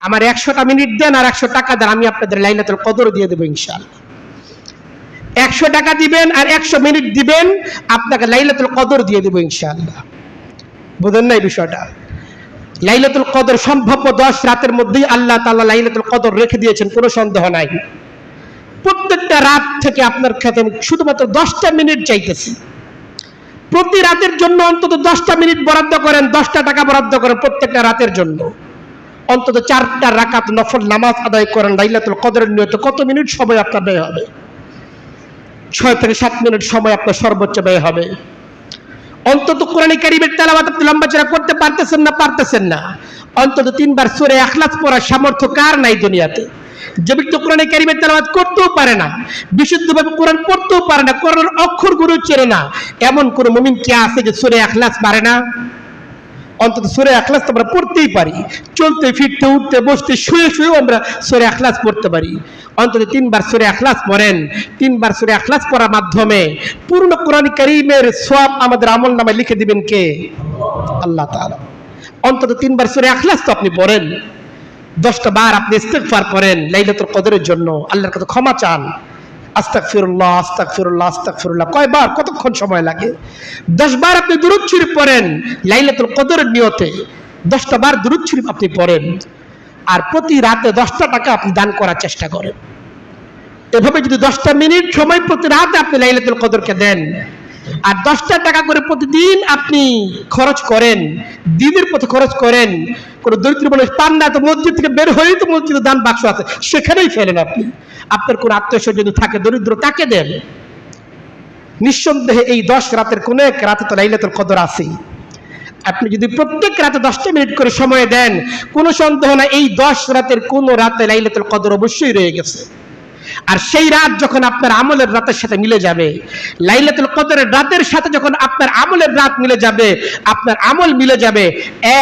আমার 100টা মিনিট দেন আর 100 টাকা দেন, আমি আপনাদের লাইলাতুল কদর দিয়ে দেবো ইনশাআল্লাহ। 100 টাকা দিবেন আর 100 মিনিট দিবেন, আপনাকে লাইলাতুল কদর দিয়ে দেবো ইনশাআল্লাহ। বুঝেন না এই বিষয়টা? লাইলাতুল কদর সম্ভাব্য 10 রাতের মধ্যেই আল্লাহ তাআলা লাইলাতুল কদর রেখে দিয়েছেন, কোনো সন্দেহ নাই। প্রত্যেকটা রাত থেকে আপনার কাছে শুধুমাত্র 10টা মিনিট চাইতেছি। প্রতি রাতের জন্য অন্তত 10টা মিনিট বরাদ্দ করেন, 10টা টাকা বরাদ্দ করেন প্রত্যেকটা রাতের জন্য। অন্তত 4টা রাকাত নফল নামাজ আদায় করেন লাইলাতুল কদরের নিয়তে। কত মিনিট সময় আপনার ব্যয় হবে? 6 থেকে 7 মিনিট সময় আপনার সর্বোচ্চ ব্যয় হবে। অন্তত কোরআন কারীমের তেলাওয়াত আপনি লম্বা চড়া করতে পারতেছেন না, অন্তত 3 বার সূরা ইখলাস পড়ার সামর্থ্য কার নাই দুনিয়াতে? যে ব্যক্তি কোরআন কারীমের তেলাওয়াত করতেও পারে না, বিশুদ্ধভাবে কোরআন পড়তেও পারে না, কোরআনের অক্ষরগুলো চেনে না, এমন কোন মুমিন কি আছে যে সূরা ইখলাস পারে না? অন্তত সূরা ইখলাস তো আমরা পড়তেই পারি, চলতে ফিরতে উঠতে বসতে শুয়ে শুয়েও আমরা সূরা ইখলাস পড়তে পারি। অন্তত 3 বার সূরা ইখলাস পড়েন। 3 বার সূরা ইখলাস পড়ার মাধ্যমে পূর্ণ কোরআন কারীমের সওয়াব আমাদের আমলনামায় লিখে দিবেন কে? আল্লাহ তাআলা। অন্তত 3 বার সূরা ইখলাস তো আপনি পড়েন। 10টা বার আপনি ইস্তিগফার করেন লাইলাতুল কদরের জন্য, আল্লাহর কাছে ক্ষমা চান। আস্তাগফিরুল্লাহ আস্তাগফিরুল্লাহ আস্তাগফিরুল্লাহ। কয়বার, কতক্ষণ সময় লাগে? 10 বার আপনি দুরূদ শরীফ পড়েন লাইলাতুল কদরের নিয়তে। 10টা বার দুরূদ শরীফ আপনি পড়েন। আর প্রতি রাতে 10টা টাকা আপনি দান করার চেষ্টা করেন। এভাবে যদি 10টা মিনিট সময় প্রতি রাতে আপনি লাইলাতুল কদরকে দেন, আর 10টা টাকা করে প্রতিদিন আপনি খরচ করেন, দিনের পথে খরচ করেন, কোন দরিদ্র মানুষ পান না তো মসজিদ থেকে বের হয়েই তো মসজিদে দান বাক্স আছে, সেখানেই ফেলেন আপনি। আপনার কোন আত্মীয় যদি থাকে দরিদ্র, তাকে দেন। নিঃসন্দেহে এই 10 রাতের কোন এক রাতে তো লাইলাতুল কদর আছে। আপনি যদি প্রত্যেক রাতে 10টা মিনিট করে সময় দেন, কোনো সন্দেহ না এই 10 রাতের কোন রাতে লাইলাতুল কদর অবশ্যই রয়ে গেছে। আর সেই রাত যখন আপনার আমলের রাতের সাথে মিলে যাবে, লাইলাতুল কদরের রাতের সাথে যখন আপনার আমলের রাত মিলে যাবে, আপনার আমল মিলে যাবে,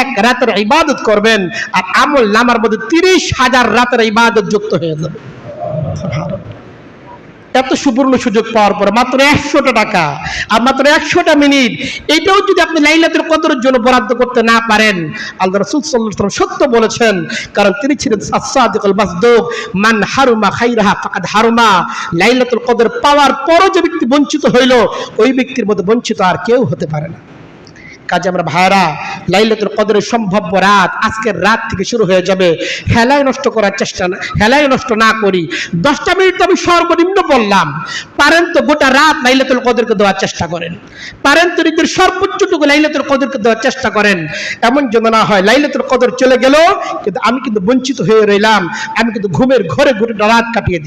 এক রাতের ইবাদত করবেন আর আমল নামার মধ্যে 30,000 রাতের ইবাদত যুক্ত হয়ে যাবে। এত সুবর্ণ সুযোগ পাওয়ার পরে মাত্র 100টা টাকা আর মাত্র 100টা মিনিট, এটাও যদি আপনি লাইলাতুল কদরের জন্য বরাদ্দ করতে না পারেন, আল্লাহ রাসূল সাল্লাল্লাহু আলাইহি ওয়াসাল্লাম সত্য বলেছেন, কারণ তিনি ছিলেন as-সাদিকুল মাসদুক, মান হারুমা খাইরাহা ফাকাদ হারুমা। লাইলাতুল কদর পাওয়ার পরও যে ব্যক্তি বঞ্চিত হইল, ওই ব্যক্তির মধ্যে বঞ্চিত আর কেউ হতে পারে না। কাজে আমরা ভাইরা, লাইলাতুল কদরের সম্ভাব্য রাত আজকের রাত থেকে শুরু হয়ে যাবে। হেলায় নষ্ট করার চেষ্টা না, হেলায় নষ্ট না করি। 10টা মিনিট তো আমি সর্বনিম্ন বললাম, পারেন তো গোটা রাত লাইলাতুল কদরকে দেওয়ার চেষ্টা করেন, পারেন তো নিজের সর্বোচ্চটুকু লাইলাতুল কদরকে দেওয়ার চেষ্টা করেন। এমন যেন না হয় লাইলাতুল কদর চলে গেল কিন্তু আমি কিন্তু বঞ্চিত হয়ে রইলাম, আমি কিন্তু ঘুমের ঘরে ঘুরে রাত কাটিয়ে দিই।